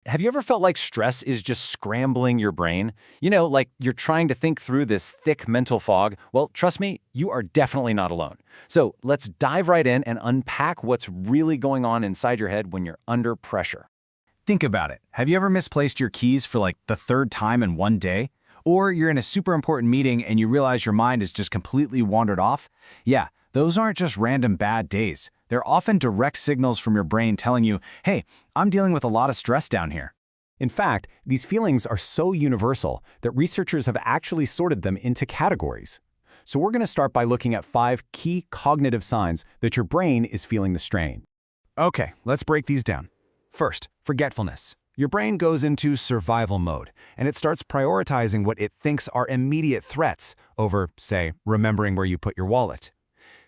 Have you ever felt like stress is just scrambling your brain? Like you're trying to think through this thick mental fog? Well, trust me, you are definitely not alone. So let's dive right in and unpack what's really going on inside your head when you're under pressure. Think about it. Have you ever misplaced your keys for like the third time in one day? Or you're in a super important meeting and you realize your mind is just completely wandered off? Yeah, those aren't just random bad days. They're often direct signals from your brain telling you, hey, I'm dealing with a lot of stress down here. In fact, these feelings are so universal that researchers have actually sorted them into categories. So we're going to start by looking at 5 key cognitive signs that your brain is feeling the strain. Okay, let's break these down. First, forgetfulness. Your brain goes into survival mode, and it starts prioritizing what it thinks are immediate threats over, say, remembering where you put your wallet.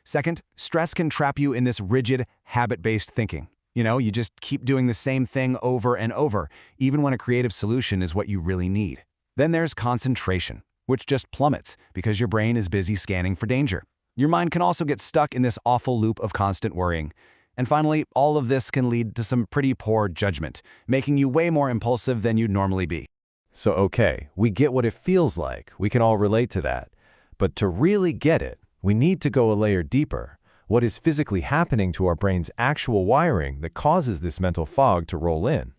Second, stress can trap you in this rigid, habit-based thinking. You just keep doing the same thing over and over, even when a creative solution is what you really need. Then there's concentration, which just plummets because your brain is busy scanning for danger. Your mind can also get stuck in this awful loop of constant worrying. And finally, all of this can lead to some pretty poor judgment, making you way more impulsive than you'd normally be. So okay, we get what it feels like. We can all relate to that. But to really get it, we need to go a layer deeper. What is physically happening to our brain's actual wiring that causes this mental fog to roll in?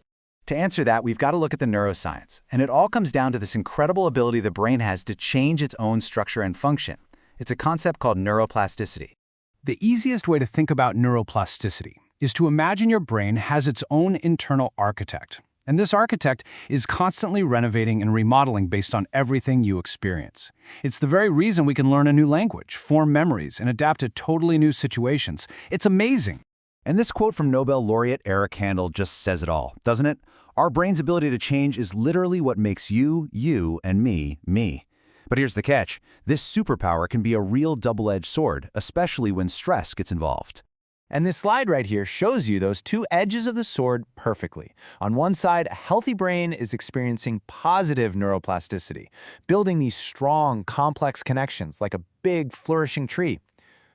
To answer that, we've got to look at the neuroscience, and it all comes down to this incredible ability the brain has to change its own structure and function. It's a concept called neuroplasticity. The easiest way to think about neuroplasticity is to imagine your brain has its own internal architect. And this architect is constantly renovating and remodeling based on everything you experience. It's the very reason we can learn a new language, form memories, and adapt to totally new situations. It's amazing. And this quote from Nobel laureate Eric Handel just says it all, doesn't it? Our brain's ability to change is literally what makes you, you, and me, me. But here's the catch. This superpower can be a real double-edged sword, especially when stress gets involved. And this slide right here shows you those 2 edges of the sword perfectly. On one side, a healthy brain is experiencing positive neuroplasticity, building these strong, complex connections like a big, flourishing tree.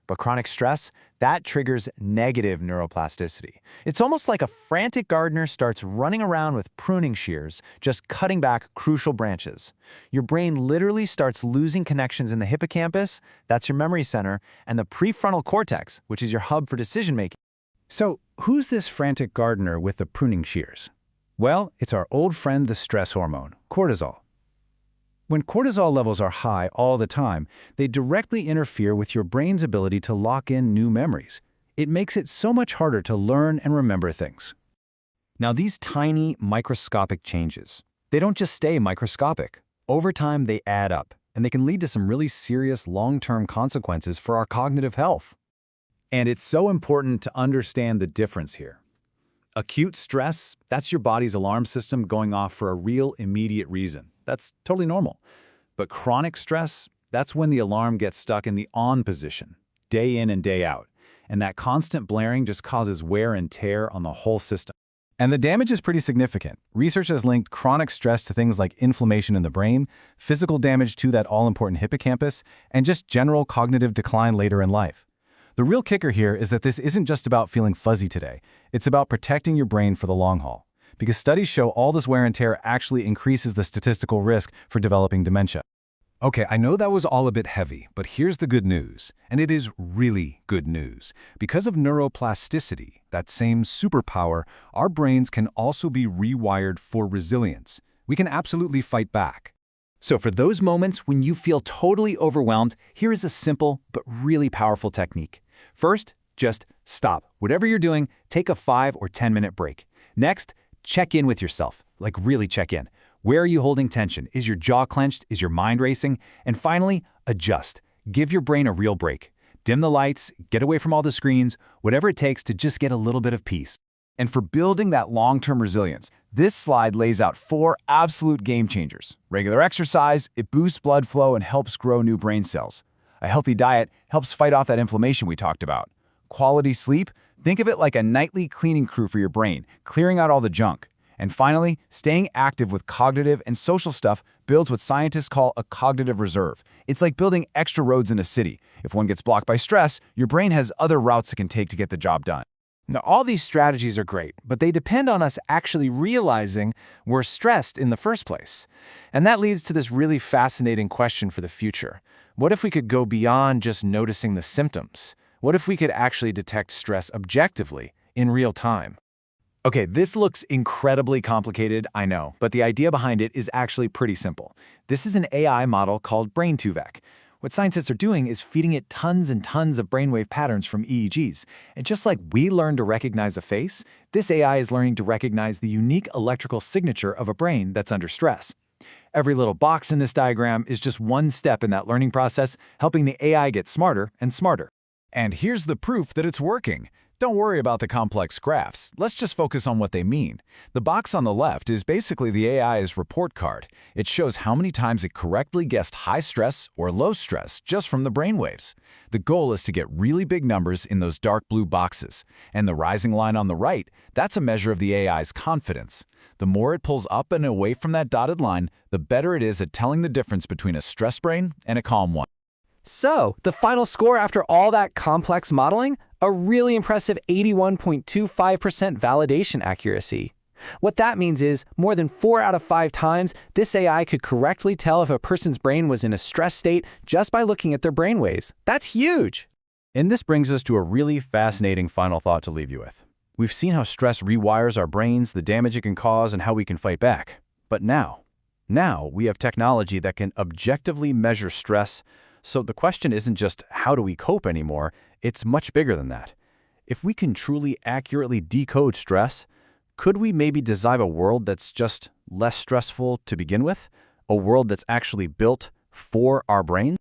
But chronic stress, that triggers negative neuroplasticity. It's almost like a frantic gardener starts running around with pruning shears, just cutting back crucial branches. Your brain literally starts losing connections in the hippocampus, that's your memory center, and the prefrontal cortex, which is your hub for decision-making. So, who's this frantic gardener with the pruning shears? Well, it's our old friend, the stress hormone, cortisol. When cortisol levels are high all the time, they directly interfere with your brain's ability to lock in new memories. It makes it so much harder to learn and remember things. Now, these tiny, microscopic changes, they don't just stay microscopic. Over time, they add up, and they can lead to some really serious long-term consequences for our cognitive health. And it's so important to understand the difference here. Acute stress, that's your body's alarm system going off for a real immediate reason. That's totally normal. But chronic stress, that's when the alarm gets stuck in the on position, day in and day out. And that constant blaring just causes wear and tear on the whole system. And the damage is pretty significant. Research has linked chronic stress to things like inflammation in the brain, physical damage to that all-important hippocampus, and just general cognitive decline later in life. The real kicker here is that this isn't just about feeling fuzzy today. It's about protecting your brain for the long haul. Because studies show all this wear and tear actually increases the statistical risk for developing dementia. Okay, I know that was all a bit heavy, but here's the good news, and it is really good news. Because of neuroplasticity, that same superpower, our brains can also be rewired for resilience. We can absolutely fight back. So for those moments when you feel totally overwhelmed, here is a simple but really powerful technique. First, just stop. Whatever you're doing, take a 5 or 10-minute break. Next, check in with yourself, like really check in. Where are you holding tension? Is your jaw clenched? Is your mind racing? And finally, adjust. Give your brain a real break. Dim the lights, get away from all the screens, whatever it takes to just get a little bit of peace. And for building that long-term resilience, this slide lays out 4 absolute game changers. Regular exercise, it boosts blood flow and helps grow new brain cells. A healthy diet helps fight off that inflammation we talked about. Quality sleep, think of it like a nightly cleaning crew for your brain, clearing out all the junk. And finally, staying active with cognitive and social stuff builds what scientists call a cognitive reserve. It's like building extra roads in a city. If one gets blocked by stress, your brain has other routes it can take to get the job done. Now, all these strategies are great, but they depend on us actually realizing we're stressed in the first place. And that leads to this really fascinating question for the future. What if we could go beyond just noticing the symptoms? What if we could actually detect stress objectively, in real time? Okay, this looks incredibly complicated, I know, but the idea behind it is actually pretty simple. This is an AI model called Brain2Vec. What scientists are doing is feeding it tons and tons of brainwave patterns from EEGs. And just like we learn to recognize a face, this AI is learning to recognize the unique electrical signature of a brain that's under stress. Every little box in this diagram is just one step in that learning process, helping the AI get smarter and smarter. And here's the proof that it's working. Don't worry about the complex graphs. Let's just focus on what they mean. The box on the left is basically the AI's report card. It shows how many times it correctly guessed high stress or low stress just from the brainwaves. The goal is to get really big numbers in those dark blue boxes. And the rising line on the right, that's a measure of the AI's confidence. The more it pulls up and away from that dotted line, the better it is at telling the difference between a stress brain and a calm one. So, the final score after all that complex modeling? A really impressive 81.25% validation accuracy. What that means is, more than 4 out of 5 times, this AI could correctly tell if a person's brain was in a stress state just by looking at their brainwaves. That's huge! And this brings us to a really fascinating final thought to leave you with. We've seen how stress rewires our brains, the damage it can cause, and how we can fight back. But now we have technology that can objectively measure stress. So the question isn't just how do we cope anymore, it's much bigger than that. If we can truly accurately decode stress, could we maybe design a world that's just less stressful to begin with? A world that's actually built for our brains?